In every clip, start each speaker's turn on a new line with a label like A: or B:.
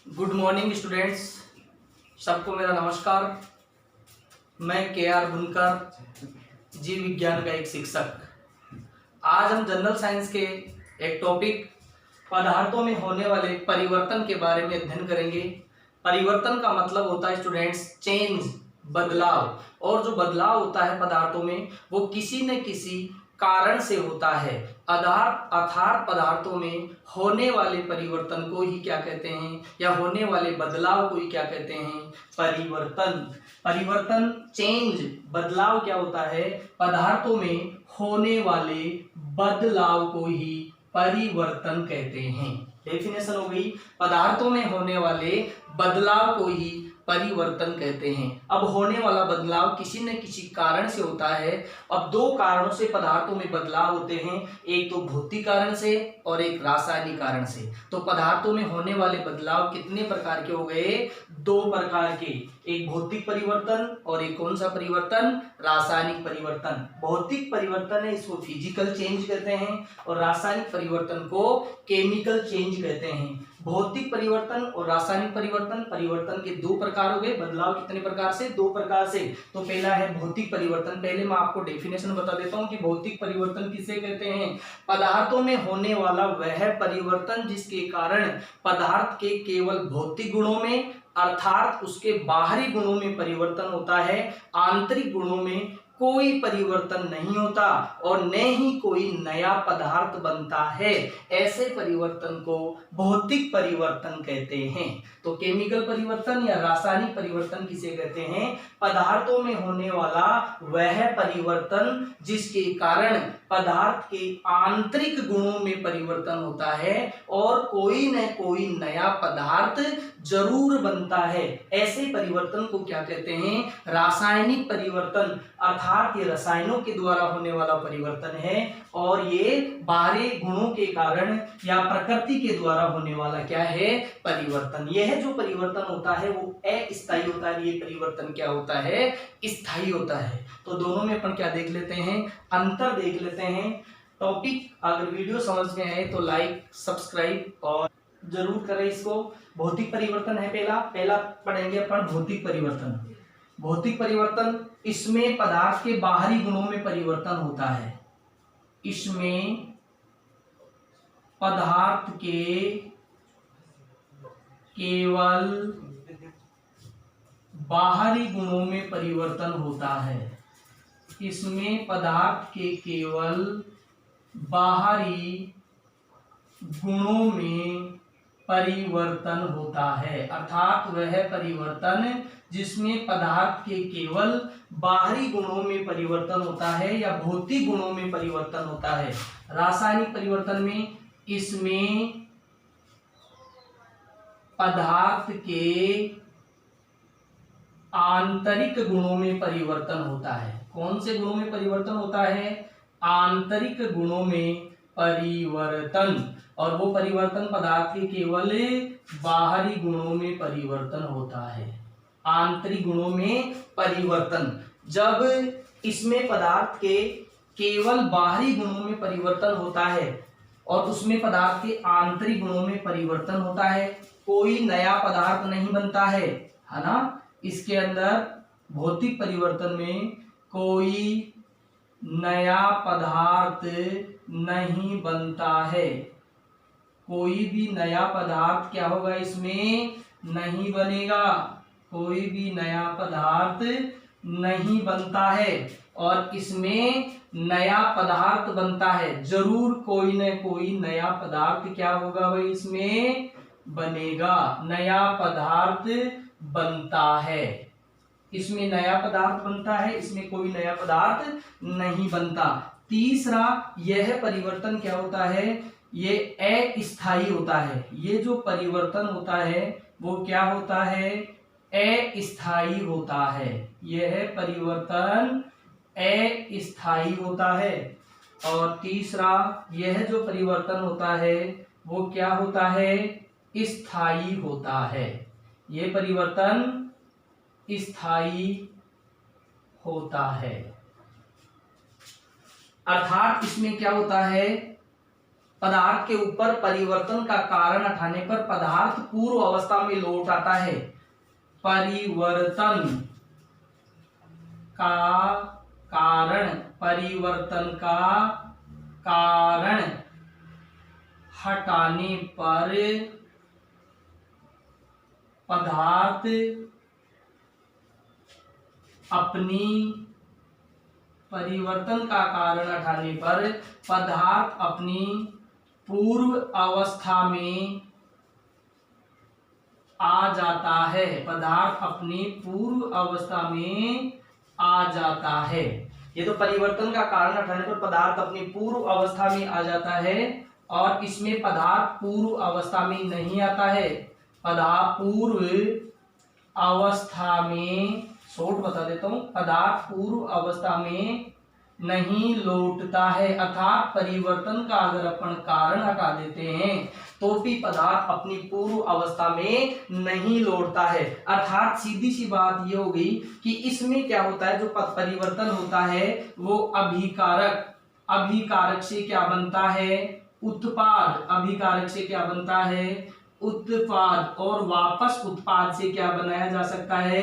A: Good morning students, सबको मेरा नमस्कार। मैं के.आर. बुनकर, जीव विज्ञान का एक शिक्षक। आज हम जनरल साइंस के एक टॉपिक पदार्थों में होने वाले परिवर्तन के बारे में अध्ययन करेंगे। परिवर्तन का मतलब होता है स्टूडेंट्स चेंज, बदलाव। और जो बदलाव होता है पदार्थों में वो किसी न किसी कारण से होता है। अर्थात पदार्थों में होने वाले परिवर्तन को ही क्या कहते हैं, या होने वाले बदलाव को ही क्या कहते हैं, परिवर्तन। परिवर्तन चेंज, बदलाव क्या होता है, पदार्थों में होने वाले बदलाव को ही परिवर्तन कहते हैं। डेफिनेशन हो गई, पदार्थों में होने वाले बदलाव को ही परिवर्तन कहते हैं। अब होने वाला बदलाव किसी न किसी कारण से होता है। अब दो कारणों से पदार्थों में बदलाव होते हैं, एक तो भौतिक कारण से और एक रासायनिक कारण से। तो पदार्थों में होने वाले बदलाव कितने प्रकार के हो गए, दो प्रकार के, एक भौतिक परिवर्तन और एक कौन सा परिवर्तन, रासायनिक परिवर्तन। भौतिक परिवर्तन है इसको फिजिकल चेंज कहते हैं और रासायनिक परिवर्तन को केमिकल चेंज कहते हैं। भौतिक परिवर्तन और रासायनिक परिवर्तन के दो प्रकार हो गए। बदलाव कितने प्रकार से, दो प्रकार से। तो पहला है भौतिक परिवर्तन। पहले मैं आपको डेफिनेशन बता देता हूं कि भौतिक परिवर्तन किसे कहते हैं। पदार्थों में होने वाला वह परिवर्तन जिसके कारण पदार्थ के केवल भौतिक गुणों में अर्थात उसके बाहरी गुणों में परिवर्तन होता है, आंतरिक गुणों में कोई परिवर्तन नहीं होता और न ही कोई नया पदार्थ बनता है। ऐसे परिवर्तन को भौतिक परिवर्तन कहते हैं। तो केमिकल परिवर्तन या रासायनिक परिवर्तन किसे कहते हैं, पदार्थों में होने वाला वह परिवर्तन जिसके कारण पदार्थ के आंतरिक गुणों में परिवर्तन होता है और कोई न कोई नया पदार्थ जरूर बनता है। ऐसे परिवर्तन को क्या कहते हैं, रासायनिक परिवर्तन। अर्थात ये रसायनों के द्वारा होने वाला परिवर्तन है और ये बाहरी गुणों के कारण या प्रकृति के द्वारा होने वाला क्या है, परिवर्तन। यह जो परिवर्तन होता है वो अस्थायी होता है, ये परिवर्तन क्या होता है, स्थायी होता है। तो दोनों में अपन क्या देख लेते हैं, अंतर देख लेते हैं। टॉपिक अगर वीडियो समझ में आए तो लाइक सब्सक्राइब और जरूर करें इसको। भौतिक परिवर्तन है पहला पढ़ेंगे अपन भौतिक परिवर्तन। भौतिक परिवर्तन, इसमें पदार्थ के बाहरी गुणों में परिवर्तन होता है। इसमें पदार्थ के केवल बाहरी गुणों में परिवर्तन होता है। इसमें पदार्थ के केवल बाहरी गुणों में परिवर्तन होता है। अर्थात वह परिवर्तन जिसमें पदार्थ के केवल बाहरी गुणों में परिवर्तन होता है या भौतिक गुणों में परिवर्तन होता है। रासायनिक परिवर्तन में इसमें पदार्थ के आंतरिक गुणों में परिवर्तन होता है। कौन से गुणों में परिवर्तन होता है, आंतरिक गुणों में परिवर्तन। और वो परिवर्तन पदार्थ के केवल बाहरी गुणों में परिवर्तन होता है, आंतरिक गुणों में परिवर्तन। जब इसमें पदार्थ के केवल बाहरी गुणों में परिवर्तन होता है और उसमें पदार्थ के आंतरिक गुणों में परिवर्तन होता है, कोई नया पदार्थ नहीं बनता है ना। इसके अंदर भौतिक परिवर्तन में कोई नया पदार्थ नहीं बनता है। कोई भी नया पदार्थ क्या होगा, इसमें नहीं बनेगा। कोई भी नया पदार्थ नहीं बनता है और इसमें नया पदार्थ बनता है, जरूर कोई न कोई नया पदार्थ क्या होगा भाई, इसमें बनेगा, नया पदार्थ बनता है। इसमें नया पदार्थ बनता है, इसमें कोई नया पदार्थ नहीं बनता। तीसरा, यह परिवर्तन क्या होता है, ये अस्थायी होता है। ये जो परिवर्तन होता है वो क्या होता है, अस्थायी होता है। यह परिवर्तन अस्थायी होता है। और तीसरा, यह जो परिवर्तन होता है वो क्या होता है, स्थायी होता है। यह परिवर्तन स्थायी होता है। अर्थात इसमें क्या होता है, पदार्थ के ऊपर परिवर्तन का कारण हटाने पर पदार्थ पूर्व अवस्था में लौट आता है। परिवर्तन का कारण हटाने पर पदार्थ अपनी पूर्व अवस्था में आ जाता है। ये तो परिवर्तन का कारण हटाने पर पदार्थ अपनी पूर्व अवस्था में आ जाता है, और इसमें पदार्थ पूर्व अवस्था में नहीं आता है। पदार्थ पूर्व अवस्था में, शॉर्ट बता देता हूं, पदार्थ पूर्व अवस्था में नहीं लौटता है। अर्थात परिवर्तन का अगर अपन कारण हटा देते हैं तो भी पदार्थ अपनी पूर्व अवस्था में नहीं लौटता है। अर्थात सीधी सी बात ये हो गई कि इसमें क्या होता है, जो परिवर्तन होता है वो अभिकारक से क्या बनता है, उत्पाद। अभिकारक से क्या बनता है, उत्पाद। और वापस उत्पाद से क्या बनाया जा सकता है,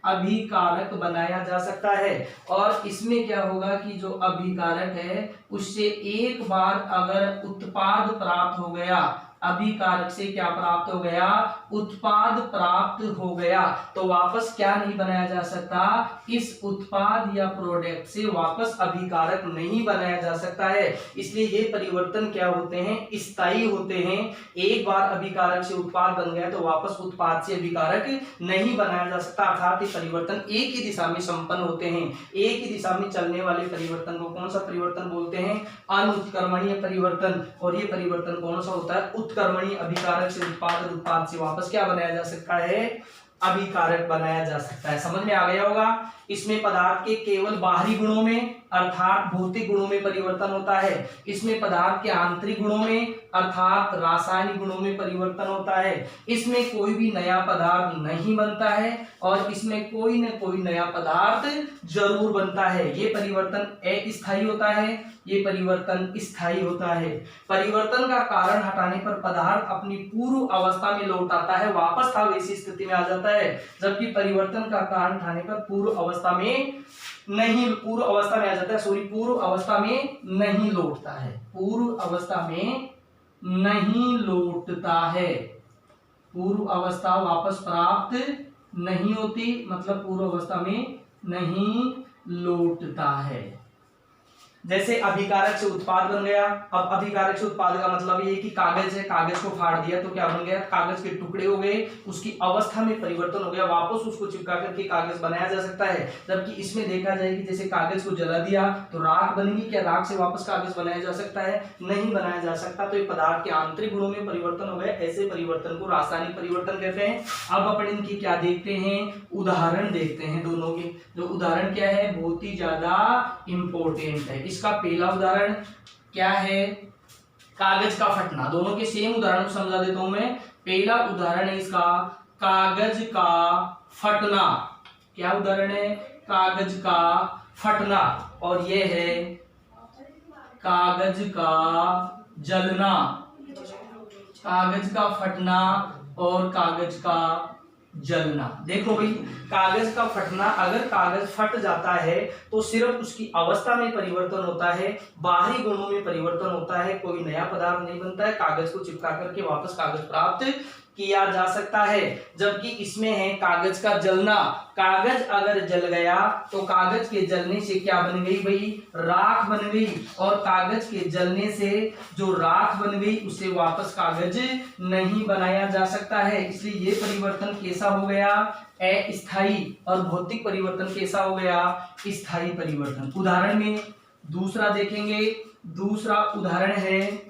A: अभिकारक बनाया जा सकता है। और इसमें क्या होगा कि जो अभिकारक है उससे एक बार अगर उत्पाद प्राप्त हो गया, अभिकारक से क्या प्राप्त हो गया, उत्पाद प्राप्त हो गया, तो वापस क्या नहीं बनाया जा सकता, इस उत्पाद या प्रोडक्ट से वापस अभिकारक नहीं बनाया जा सकता है। इसलिए ये परिवर्तन क्या होते हैं, स्थायी होते हैं। एक बार अभिकारक से उत्पाद बन गया तो वापस उत्पाद से अभिकारक नहीं बनाया जा सकता। अर्थात ये परिवर्तन एक ही दिशा में संपन्न होते हैं। एक ही दिशा में चलने वाले परिवर्तन को कौन सा परिवर्तन बोलते हैं, अनुत्क्रमणीय परिवर्तन। और ये परिवर्तन कौन सा होता है, उत्क्रमणीय। अभिकारक से उत्पाद और उत्पाद से वापस क्या बनाया जा सकता है, अभिकारक बनाया जा सकता है। समझ में आ गया होगा। इसमें पदार्थ के केवल बाहरी गुणों में अर्थात भौतिक गुणों में परिवर्तन होता है। इसमें पदार्थ के आंतरिक गुणों में अर्थात रासायनिक गुणों में परिवर्तन होता है। इसमें कोई भी नया पदार्थ नहीं बनता है और इसमें कोई न कोई नया पदार्थ जरूर बनता है। ये परिवर्तन अस्थायी होता है, ये परिवर्तन स्थायी होता है। परिवर्तन का कारण हटाने पर पदार्थ अपनी पूर्व अवस्था में लौट आता है, वापस था वैसी स्थिति में आ जाता है। जबकि परिवर्तन का कारण हटाने पर पूर्व अवस्था में आ जाता है, पूर्व अवस्था में नहीं लौटता है। पूर्व अवस्था में नहीं लौटता है, पूर्व अवस्था वापस प्राप्त नहीं होती, मतलब पूर्व अवस्था में नहीं लौटता है। जैसे अभिकारक से उत्पाद बन गया। अब अभिकारक से उत्पाद का मतलब ये कि कागज है, कागज को फाड़ दिया तो क्या बन गया, कागज के टुकड़े हो गए, उसकी अवस्था में परिवर्तन हो गया, वापस उसको चिपका करके कागज बनाया जा सकता है। जबकि इसमें देखा जाए कि जैसे कागज को जला दिया तो राख बनेगी, क्या राख से वापस कागज बनाया जा सकता है, नहीं बनाया जा सकता। तो ये पदार्थ के आंतरिक गुणों में परिवर्तन हो गया, ऐसे परिवर्तन को रासायनिक परिवर्तन कहते हैं। अब अपन इनकी क्या देखते हैं, उदाहरण देखते हैं दोनों के। जो उदाहरण क्या है, बहुत ही ज्यादा इंपॉर्टेंट है। इसका पहला उदाहरण क्या है, कागज का फटना। दोनों के सेम उदाहरण को समझा देता हूं मैं। पहला उदाहरण है इसका कागज का फटना। क्या उदाहरण है, कागज का फटना। और यह है कागज का जलना। कागज का फटना और कागज का जलना। देखो भाई, कागज का फटना, अगर कागज फट जाता है तो सिर्फ उसकी अवस्था में परिवर्तन होता है, बाहरी गुणों में परिवर्तन होता है, कोई नया पदार्थ नहीं बनता है। कागज को चिपका करके वापस कागज प्राप्त किया जा सकता है। जबकि इसमें है कागज का जलना। कागज अगर जल गया तो कागज के जलने से क्या बन गई भाई, राख बन गई। और कागज के जलने से जो राख बन गई उसे वापस कागज नहीं बनाया जा सकता है। इसलिए ये परिवर्तन कैसा हो गया, अस्थायी। और भौतिक परिवर्तन कैसा हो गया, स्थायी परिवर्तन। उदाहरण में दूसरा देखेंगे। दूसरा उदाहरण है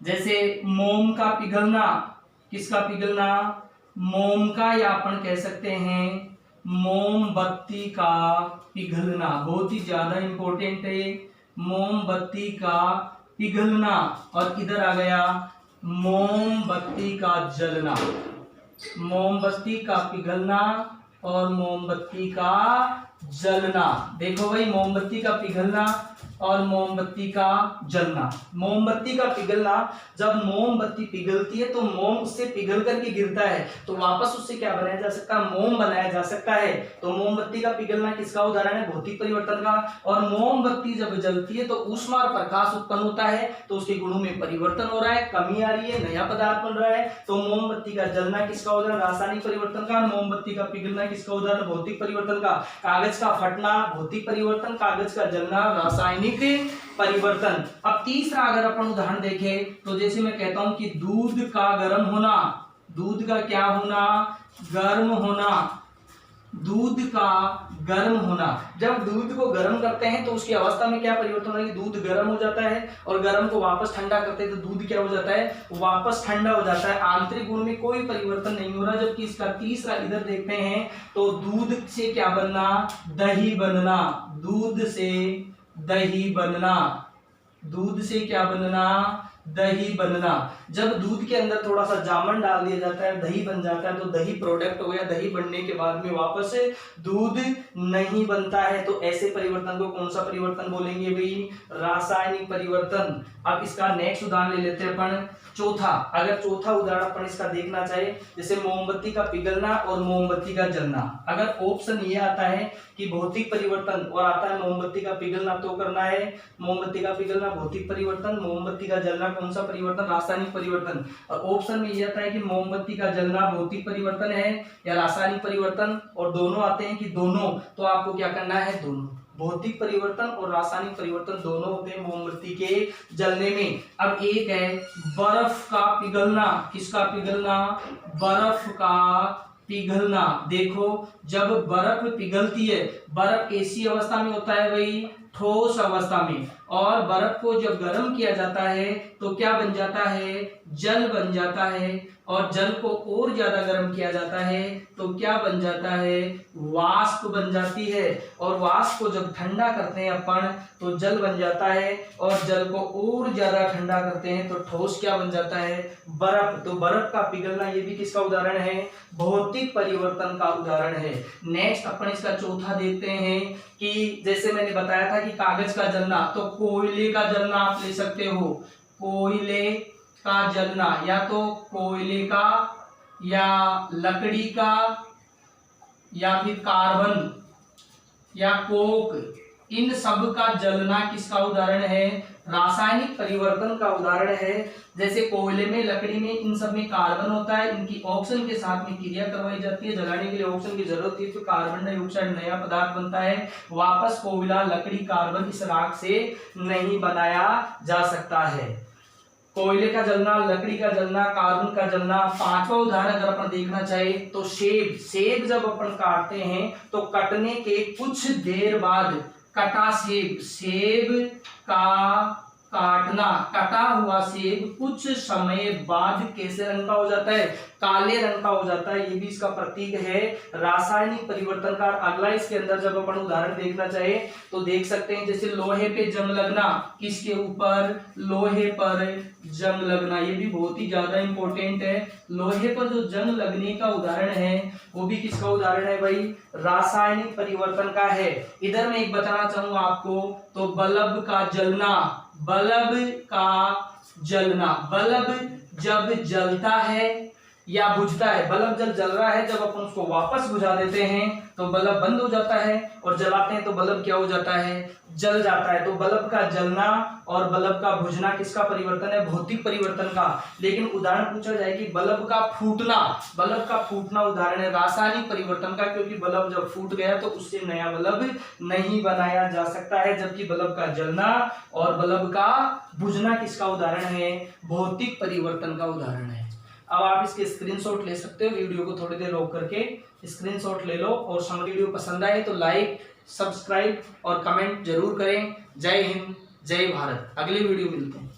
A: जैसे मोम का पिघलना। किसका पिघलना, मोम का, या अपन कह सकते हैं मोमबत्ती का पिघलना। बहुत ही ज्यादा इंपॉर्टेंट है, मोमबत्ती का पिघलना। और इधर आ गया मोमबत्ती का जलना। मोमबत्ती का पिघलना और मोमबत्ती का जलना। देखो भाई, मोमबत्ती का पिघलना और मोमबत्ती का जलना। मोमबत्ती का पिघलना, जब मोमबत्ती पिघलती है तो मोम उससे पिघल करके गिरता है तो वापस उससे क्या बनाया जा सकता है, मोम बनाया जा सकता है। तो मोमबत्ती का पिघलना किसका उदाहरण है, भौतिक परिवर्तन का। और मोमबत्ती जब जलती है तो ऊष्मा और प्रकाश उत्पन्न होता है तो उसके गुणों में परिवर्तन हो रहा है, कमी आ रही है, नया पदार्थ बन रहा है। तो मोमबत्ती का जलना किसका उदाहरण, रासायनिक परिवर्तन का। मोमबत्ती का पिघलना किसका उदाहरण, भौतिक परिवर्तन का। कागज का फटना भौतिक परिवर्तन, कागज का जलना रासायनिक परिवर्तन। अब तीसरा अगर अपन उदाहरण देखें तो जैसे मैं कहता हूं कि दूध का गर्म होना, दूध का क्या होना, गर्म होना, दूध का गर्म होना। जब दूध को गर्म करते हैं तो उसकी अवस्था में क्या परिवर्तन होता है, दूध गर्म हो जाता है और गर्म को वापस ठंडा करते हैं तो दूध क्या हो जाता है, वापस ठंडा हो जाता है। आंतरिक गुण में कोई परिवर्तन नहीं हो रहा। जबकि इसका तीसरा इधर देखते हैं तो दूध से क्या बनना, दही बनना, दूध से दही बनना, दूध से क्या बनना, दही बनना। जब दूध के अंदर थोड़ा सा जामन डाल दिया जाता है, दही बन जाता है तो दही प्रोडक्ट हो गया। दही बनने के बाद में वापस दूध नहीं बनता है तो ऐसे परिवर्तन को कौन सा परिवर्तन बोलेंगे भाई, रासायनिक परिवर्तन। अब इसका नेक्स्ट उदाहरण ले लेते हैं अपन चौथा। अगर चौथा उदाहरण अपन इसका देखना चाहे, जैसे मोमबत्ती का पिघलना और मोमबत्ती का जलना। अगर ऑप्शन ये आता है कि भौतिक परिवर्तन और आता है मोमबत्ती का पिघलना तो करना है मोमबत्ती का पिघलना भौतिक परिवर्तन, मोमबत्ती का जलना कौन सा परिवर्तन, रासायनिक परिवर्तन। और ऑप्शन में ये आता है कि मोमबत्ती का जलना भौतिक परिवर्तन है या रासायनिक परिवर्तन, और दोनों आते हैं कि दोनों, तो आपको क्या करना है, दोनों। भौतिक परिवर्तन और रासायनिक परिवर्तन दोनों होते हैं मोमबत्ती के जलने में। अब एक है बर्फ का पिघलना। किसका पिघलना, बर्फ का पिघलना। देखो जब बर्फ पिघलती है, बर्फ ऐसी अवस्था में होता है भाई, ठोस अवस्था में, और बर्फ को जब गर्म किया जाता है तो क्या बन जाता है, जल बन जाता है। और जल को और ज्यादा गर्म किया जाता है तो क्या बन जाता है, वाष्प बन जाती है। और वाष्प को जब ठंडा करते हैं अपन तो जल बन जाता है, और जल को और ज्यादा ठंडा करते हैं तो ठोस क्या बन जाता है, बर्फ। तो बर्फ का पिघलना ये भी किसका उदाहरण है, भौतिक परिवर्तन का उदाहरण है। नेक्स्ट अपन इसका चौथा देखते हैं कि जैसे मैंने बताया था कि कागज का जलना, तो कोयले का जलना आप ले सकते हो, कोयले का जलना, या तो कोयले का या लकड़ी का या फिर कार्बन या कोक, इन सब का जलना किसका उदाहरण है, रासायनिक परिवर्तन का उदाहरण है। जैसे कोयले में, लकड़ी में, इन सब में कार्बन होता है, इनकी ऑक्सीजन के साथ में क्रिया करवाई जाती है, जलाने के लिए ऑक्सीजन की जरूरत है तो कार्बन डाइऑक्साइड नया पदार्थ बनता है। वापस कोयला, लकड़ी, कार्बन इस राख से नहीं बनाया जा सकता है। कोयले का जलना, लकड़ी का जलना, कार्बन का जलना। पांचवा उदाहरण अगर अपन देखना चाहे तो सेब। सेब जब अपन काटते हैं तो कटने के कुछ देर बाद, कटा सेब, सेब का काटना, कटा हुआ सेब कुछ समय बाद कैसे रंग का हो जाता है, काले रंग का हो जाता है। ये भी इसका प्रतीक है रासायनिक परिवर्तन का। अगला इसके अंदर जब अपन उदाहरण देखना चाहे तो देख सकते हैं, जैसे लोहे पे जंग लगना। किसके ऊपर, लोहे पर जंग लगना। ये भी बहुत ही ज्यादा इंपॉर्टेंट है। लोहे पर जो जंग लगने का उदाहरण है वो भी किसका उदाहरण है भाई, रासायनिक परिवर्तन का है। इधर मैं एक बताना चाहूंगा आपको, तो बल्ब का जलना, बल्ब का जलना। बल्ब जब जलता है या बुझता है, बल्ब जब जल रहा है, जब अपन उसको वापस बुझा देते हैं तो बल्ब बंद हो जाता है, और जलाते हैं तो बल्ब क्या हो जाता है, जल जाता है। तो बल्ब का जलना और बल्ब का बुझना किसका परिवर्तन है, भौतिक परिवर्तन का। लेकिन उदाहरण पूछा जाए कि बल्ब का फूटना, बल्ब का फूटना उदाहरण है रासायनिक परिवर्तन का, क्योंकि बल्ब जब फूट गया तो उससे नया बल्ब नहीं बनाया जा सकता है। जबकि बल्ब का जलना और बल्ब का बुझना किसका उदाहरण है, भौतिक परिवर्तन का उदाहरण है। अब आप इसके स्क्रीनशॉट ले सकते हो, वीडियो को थोड़ी देर रोक करके स्क्रीनशॉट ले लो। और वीडियो पसंद आए तो लाइक, सब्सक्राइब और कमेंट जरूर करें। जय हिंद, जय भारत। अगली वीडियो मिलते हैं।